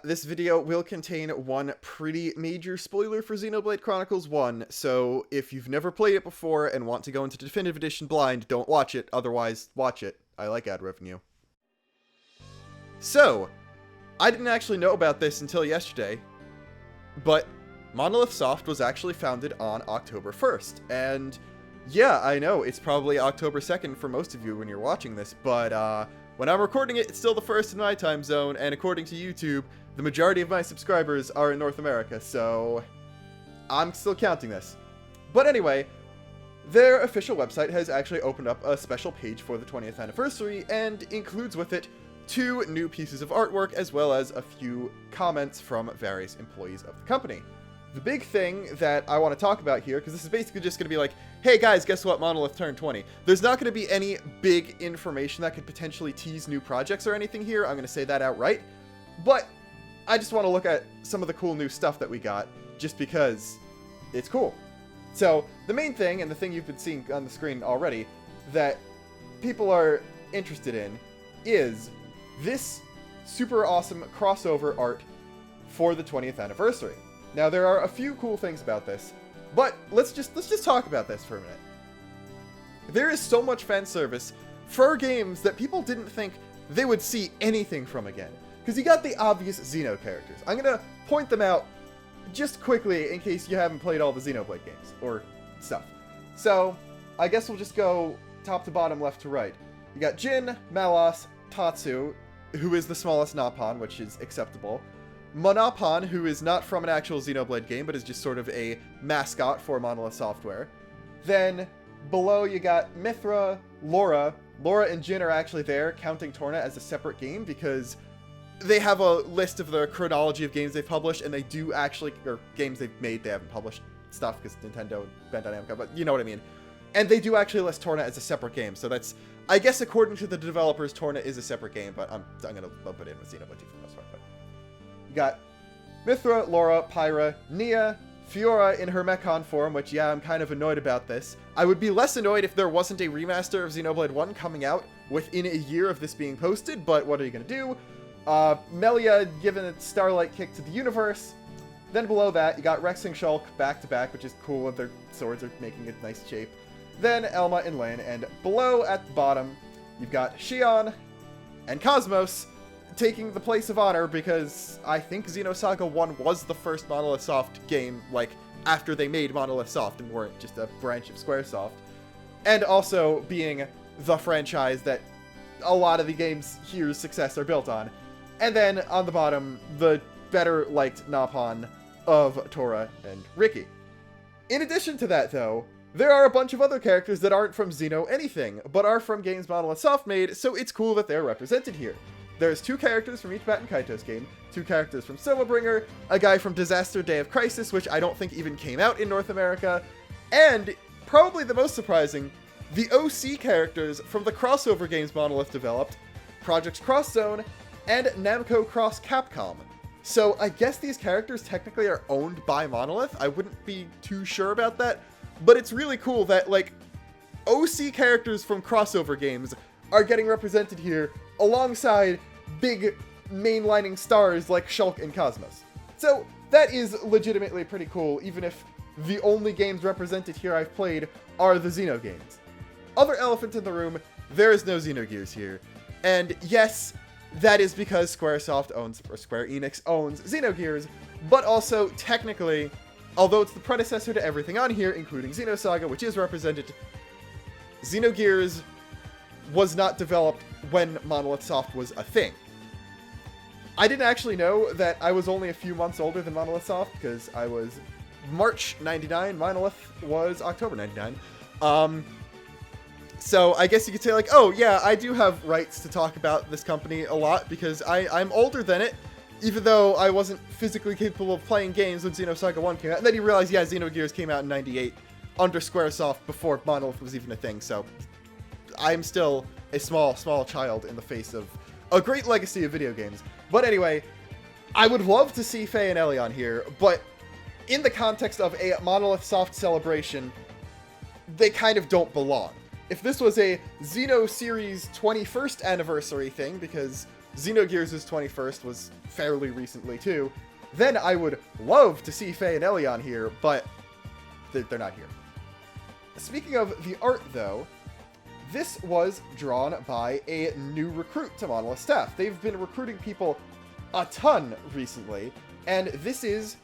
This video will contain one pretty major spoiler for Xenoblade Chronicles 1, so if you've never played it before and want to go into Definitive Edition blind, don't watch it, otherwise watch it. I like ad revenue. So, I didn't actually know about this until yesterday, but Monolithsoft was actually founded on October 1st, and yeah, I know, it's probably October 2nd for most of you when you're watching this, but when I'm recording it, it's still the 1st in my time zone, and according to YouTube, the majority of my subscribers are in North America, so I'm still counting this. But anyway, their official website has actually opened up a special page for the 20th anniversary, and includes with it 2 new pieces of artwork, as well as a few comments from various employees of the company. The big thing that I want to talk about here, because this is basically just going to be like, hey guys, guess what, Monolith turned 20. There's not going to be any big information that could potentially tease new projects or anything here, I'm going to say that outright. But I just want to look at some of the cool new stuff that we got, just because it's cool. So, the main thing, and the thing you've been seeing on the screen already, that people are interested in, is this super awesome crossover art for the 20th anniversary. Now, there are a few cool things about this, but let's just talk about this for a minute. There is so much fan service for games that people didn't think they would see anything from again. Because you got the obvious Xeno characters. I'm going to point them out just quickly in case you haven't played all the Xenoblade games, or stuff. So, I guess we'll just go top to bottom, left to right. You got Jin, Malos, Tatsu, who is the smallest Napon, which is acceptable. Monopon, who is not from an actual Xenoblade game, but is just sort of a mascot for Monolith Software. Then, below you got Mithra, Laura. Laura and Jin are actually there, counting Torna as a separate game, because they have a list of the chronology of games they've published, and they do actually, or games they've made, they haven't published stuff, because Nintendo and Bandai Namco, but you know what I mean. And they do actually list Torna as a separate game, so that's, I guess according to the developers, Torna is a separate game, but I'm going to lump it in with Xenoblade 2 for the most part. But you got Mithra, Laura, Pyra, Nia, Fiora in her Mechon form, which, yeah, I'm kind of annoyed about this. I would be less annoyed if there wasn't a remaster of Xenoblade 1 coming out within a year of this being posted, but what are you going to do? Melia giving a Starlight kick to the universe. Then below that, you got Rex and Shulk back-to-back, which is cool, and their swords are making a nice shape. Then Elma and Lyn, and below at the bottom, you've got Shion and Cosmos taking the place of honor, because I think Xenosaga 1 was the first Monolithsoft game, like, after they made Monolithsoft and weren't just a branch of Squaresoft. And also being the franchise that a lot of the games here's success are built on. And then, on the bottom, the better-liked Napon of Tora and Riki. In addition to that, though, there are a bunch of other characters that aren't from Xeno anything, but are from games Monolithsoft made, so it's cool that they're represented here. There's 2 characters from each Baten Kaitos game, 2 characters from Somabringer, a guy from Disaster Day of Crisis, which I don't think even came out in North America, and, probably the most surprising, the OC characters from the crossover games Monolith developed, Projects Cross Zone, and Namco Cross Capcom. So I guess these characters technically are owned by Monolith. I wouldn't be too sure about that, but it's really cool that, like, OC characters from crossover games are getting represented here alongside big mainlining stars like Shulk and Cosmos. So that is legitimately pretty cool, even if the only games represented here I've played are the Xeno games. Other elephant in the room, there is no Xenogears here. And yes, that is because Square Enix owns Xenogears, but also, technically, although it's the predecessor to everything on here, including Xenosaga, which is represented, Xenogears was not developed when Monolithsoft was a thing. I didn't actually know that I was only a few months older than Monolithsoft, because I was March 99, Monolith was October 99. So I guess you could say, like, oh yeah, I do have rights to talk about this company a lot, because I'm older than it, even though I wasn't physically capable of playing games when Xenosaga 1 came out. And then you realize, yeah, Xenogears came out in 98 under Squaresoft before Monolith was even a thing, so I'm still a small child in the face of a great legacy of video games. But anyway, I would love to see Faye and Ellie on here, but in the context of a Monolithsoft celebration, they kind of don't belong. If this was a Xeno series 21st anniversary thing, because Xenogears' 21st was fairly recently too, then I would love to see Faye and Ellie on here, but they're not here. Speaking of the art, though, this was drawn by a new recruit to Monolith staff. They've been recruiting people a ton recently, and this is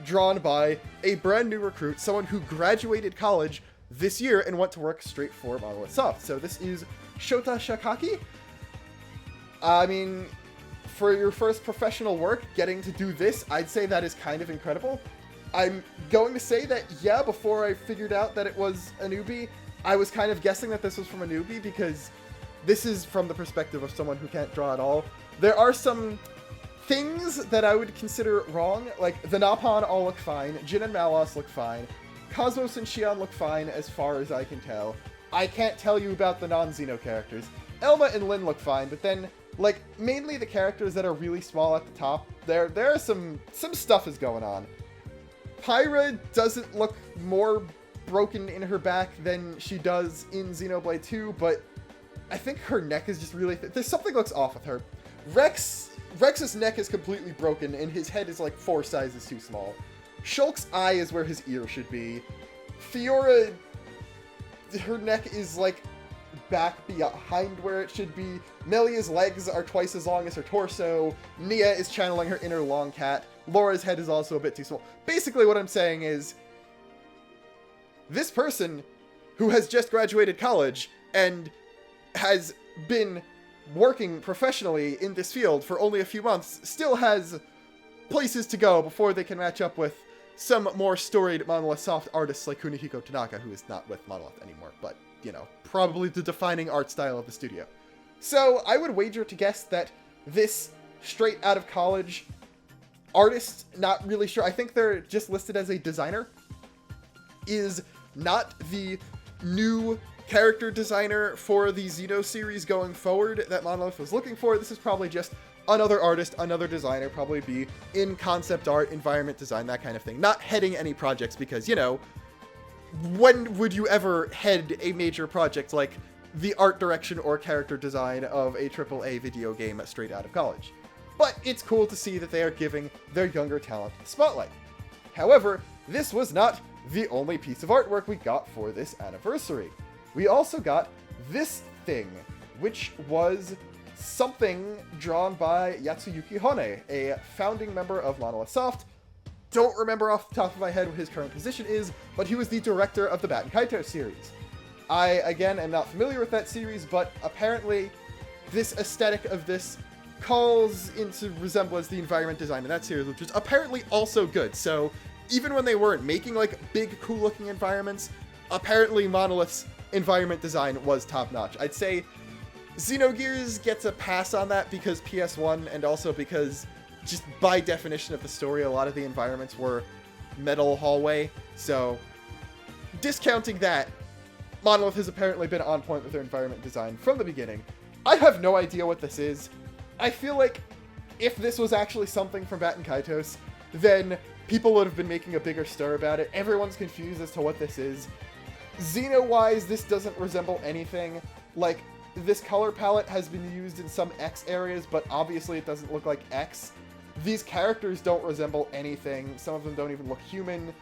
drawn by a brand new recruit, someone who graduated college this year and went to work straight for Monolithsoft. So this is Shota Shakaki. I mean, for your first professional work, getting to do this, I'd say that is kind of incredible. I'm going to say that, yeah, before I figured out that it was a newbie, I was kind of guessing that this was from a newbie, because this is from the perspective of someone who can't draw at all. There are some things that I would consider wrong, like the Napon all look fine, Jin and Malos look fine, Cosmos and Shion look fine as far as I can tell. I can't tell you about the non-Xeno characters. Elma and Lin look fine, but then, like, mainly the characters that are really small at the top, there are some stuff is going on. Pyra doesn't look more broken in her back than she does in Xenoblade 2, but I think her neck is just really... There's something looks off with her. Rex's neck is completely broken, and his head is like 4 sizes too small. Shulk's eye is where his ear should be. Fiora, her neck is like back behind where it should be. Melia's legs are twice as long as her torso. Nia is channeling her inner long cat. Laura's head is also a bit too small. Basically what I'm saying is, this person who has just graduated college and has been working professionally in this field for only a few months still has places to go before they can match up with some more storied Monolithsoft artists like Kunihiko Tanaka, who is not with Monolith anymore, but, you know, probably the defining art style of the studio. So I would wager to guess that this straight out of college artist, not really sure, I think they're just listed as a designer, is not the new character designer for the Xeno series going forward that Monolith was looking for. This is probably just another artist, another designer, probably be in concept art, environment design, that kind of thing. Not heading any projects because, you know, when would you ever head a major project like the art direction or character design of a AAA video game straight out of college? But it's cool to see that they are giving their younger talent the spotlight. However, this was not the only piece of artwork we got for this anniversary. We also got this thing, which was something drawn by Yatsuyuki Hone, a founding member of Monolithsoft. Don't remember off the top of my head what his current position is, but he was the director of the Baten Kaitos series. I, again, am not familiar with that series, but apparently this aesthetic of this calls into resemblance the environment design in that series, which is apparently also good. So even when they weren't making like big, cool-looking environments, apparently Monolith's environment design was top-notch. I'd say Xenogears gets a pass on that because PS1, and also because just by definition of the story, a lot of the environments were metal hallway. So discounting that, Monolith has apparently been on point with their environment design from the beginning. I have no idea what this is. I feel like if this was actually something from Baten Kaitos, then people would have been making a bigger stir about it. Everyone's confused as to what this is. Xeno-wise, this doesn't resemble anything. Like, this color palette has been used in some X areas, but obviously it doesn't look like X. These characters don't resemble anything. Some of them don't even look human.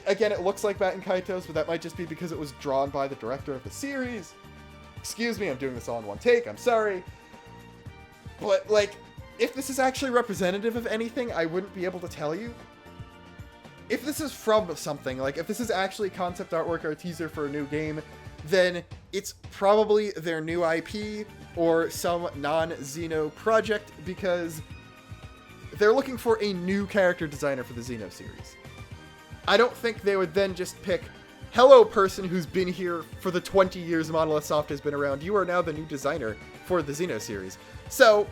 Again, it looks like Baten Kaitos, but that might just be because it was drawn by the director of the series. Excuse me, I'm doing this all in one take, I'm sorry. But, like, if this is actually representative of anything, I wouldn't be able to tell you. If this is from something, like, if this is actually concept artwork or a teaser for a new game, then it's probably their new IP or some non-Xeno project, because they're looking for a new character designer for the Xeno series. I don't think they would then just pick, hello person who's been here for the 20 years Monolithsoft has been around, you are now the new designer for the Xeno series. So,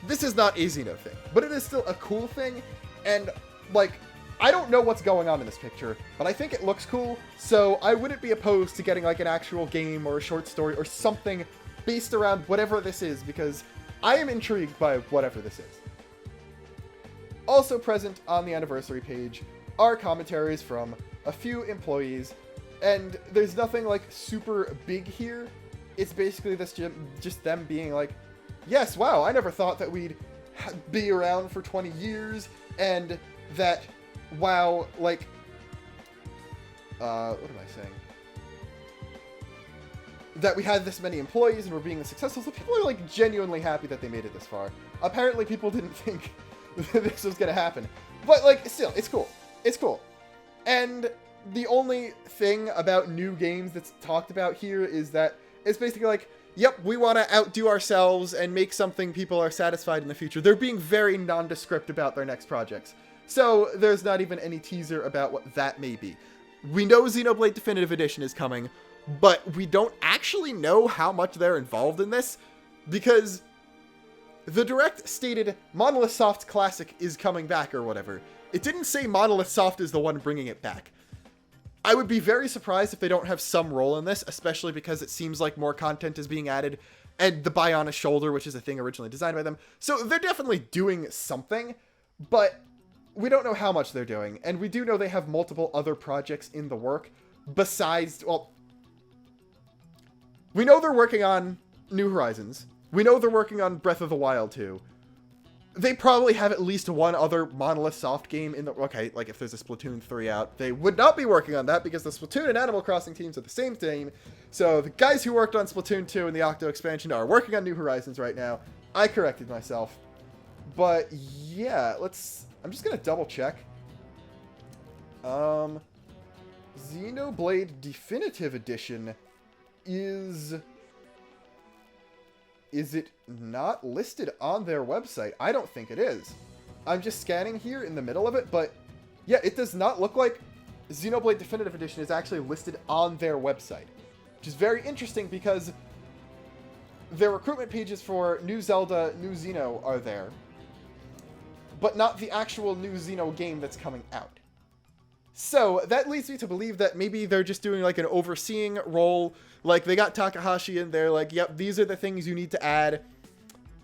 this is not a Xeno thing, but it is still a cool thing, and, like, I don't know what's going on in this picture, but I think it looks cool, so I wouldn't be opposed to getting, like, an actual game or a short story or something based around whatever this is, because I am intrigued by whatever this is. Also present on the anniversary page are commentaries from a few employees, and there's nothing, like, super big here. It's basically this just them being like, yes, wow, I never thought that we'd be around for 20 years, and that, wow, like, what am I saying? That we had this many employees and we're being successful, so people are, like, genuinely happy that they made it this far. Apparently people didn't think this was gonna happen. But, like, still, it's cool. It's cool. And the only thing about new games that's talked about here is that it's basically like, yep, we want to outdo ourselves and make something people are satisfied in the future. They're being very nondescript about their next projects. So there's not even any teaser about what that may be. We know Xenoblade Definitive Edition is coming, but we don't actually know how much they're involved in this, because the Direct stated Monolithsoft Classic is coming back or whatever. It didn't say Monolithsoft is the one bringing it back. I would be very surprised if they don't have some role in this, especially because it seems like more content is being added, and the Bionic Shoulder, which is a thing originally designed by them. So they're definitely doing something, but we don't know how much they're doing, and we do know they have multiple other projects in the work besides, well, we know they're working on New Horizons. We know they're working on Breath of the Wild 2. They probably have at least one other Monolithsoft game in the... Okay, like if there's a Splatoon 3 out, they would not be working on that because the Splatoon and Animal Crossing teams are the same team. So the guys who worked on Splatoon 2 and the Octo expansion are working on New Horizons right now. I corrected myself. But yeah, I'm just going to double check. Xenoblade Definitive Edition is it not listed on their website? I don't think it is. I'm just scanning here in the middle of it, but yeah, it does not look like Xenoblade Definitive Edition is actually listed on their website, which is very interesting because their recruitment pages for New Zelda, New Xeno are there, but not the actual New Xeno game that's coming out. So that leads me to believe that maybe they're just doing like an overseeing role. Like they got Takahashi in there, like, yep, these are the things you need to add.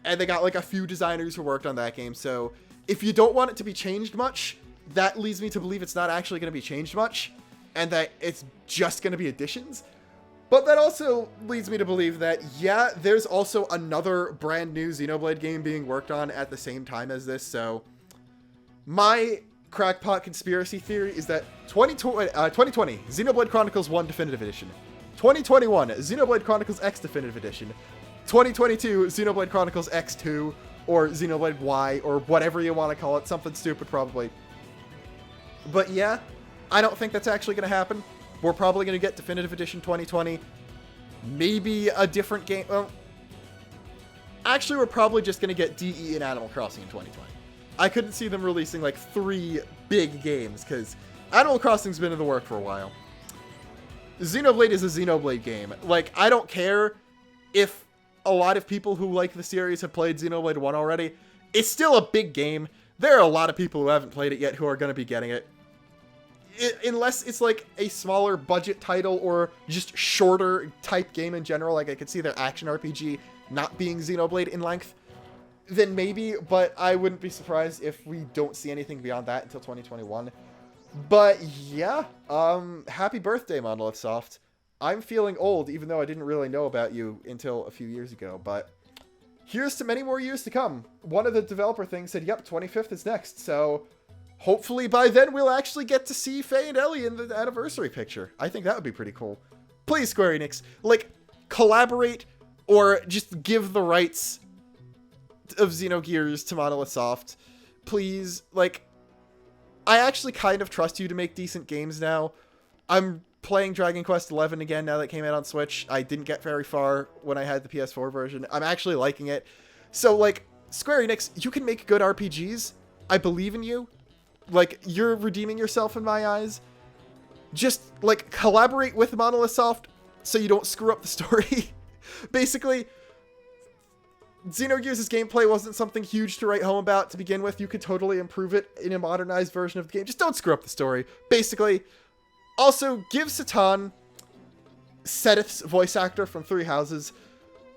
And they got like a few designers who worked on that game. So if you don't want it to be changed much, that leads me to believe it's not actually going to be changed much. And that it's just going to be additions. But that also leads me to believe that, yeah, there's also another brand new Xenoblade game being worked on at the same time as this. So my crackpot conspiracy theory is that 2020 Xenoblade Chronicles 1 Definitive Edition, 2021 Xenoblade Chronicles X Definitive Edition, 2022 Xenoblade Chronicles X2 or Xenoblade Y or whatever you want to call it, something stupid probably. But yeah, I don't think that's actually going to happen. We're probably going to get Definitive Edition 2020, maybe a different game. Well, actually we're probably just going to get DE and Animal Crossing in 2020. I couldn't see them releasing like 3 big games, because Animal Crossing's been in the work for a while. Xenoblade is a Xenoblade game. Like, I don't care if a lot of people who like the series have played Xenoblade 1 already. It's still a big game. There are a lot of people who haven't played it yet who are going to be getting it. Unless it's like a smaller budget title or just shorter type game in general. Like, I could see their action RPG not being Xenoblade in length. Then maybe, but I wouldn't be surprised if we don't see anything beyond that until 2021. But yeah, happy birthday, Monolithsoft. I'm feeling old, even though I didn't really know about you until a few years ago, but here's to many more years to come. One of the developer things said, yep, 25th is next, so hopefully by then we'll actually get to see Faye and Ellie in the anniversary picture. I think that would be pretty cool. Please, Square Enix, like, collaborate or just give the rights of Xenogears to Monolithsoft. Please, like, I actually kind of trust you to make decent games now. I'm playing Dragon Quest XI again now that it came out on Switch. I didn't get very far when I had the PS4 version. I'm actually liking it. So, like, Square Enix, you can make good RPGs. I believe in you. Like, you're redeeming yourself in my eyes. Just, like, collaborate with Monolithsoft so you don't screw up the story. Basically, Xenogears' gameplay wasn't something huge to write home about to begin with. You could totally improve it in a modernized version of the game. Just don't screw up the story, basically. Also, give Satan, Setith's voice actor from Three Houses.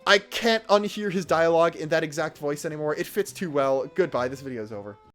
I can't unhear his dialogue in that exact voice anymore. It fits too well. Goodbye, this video's over.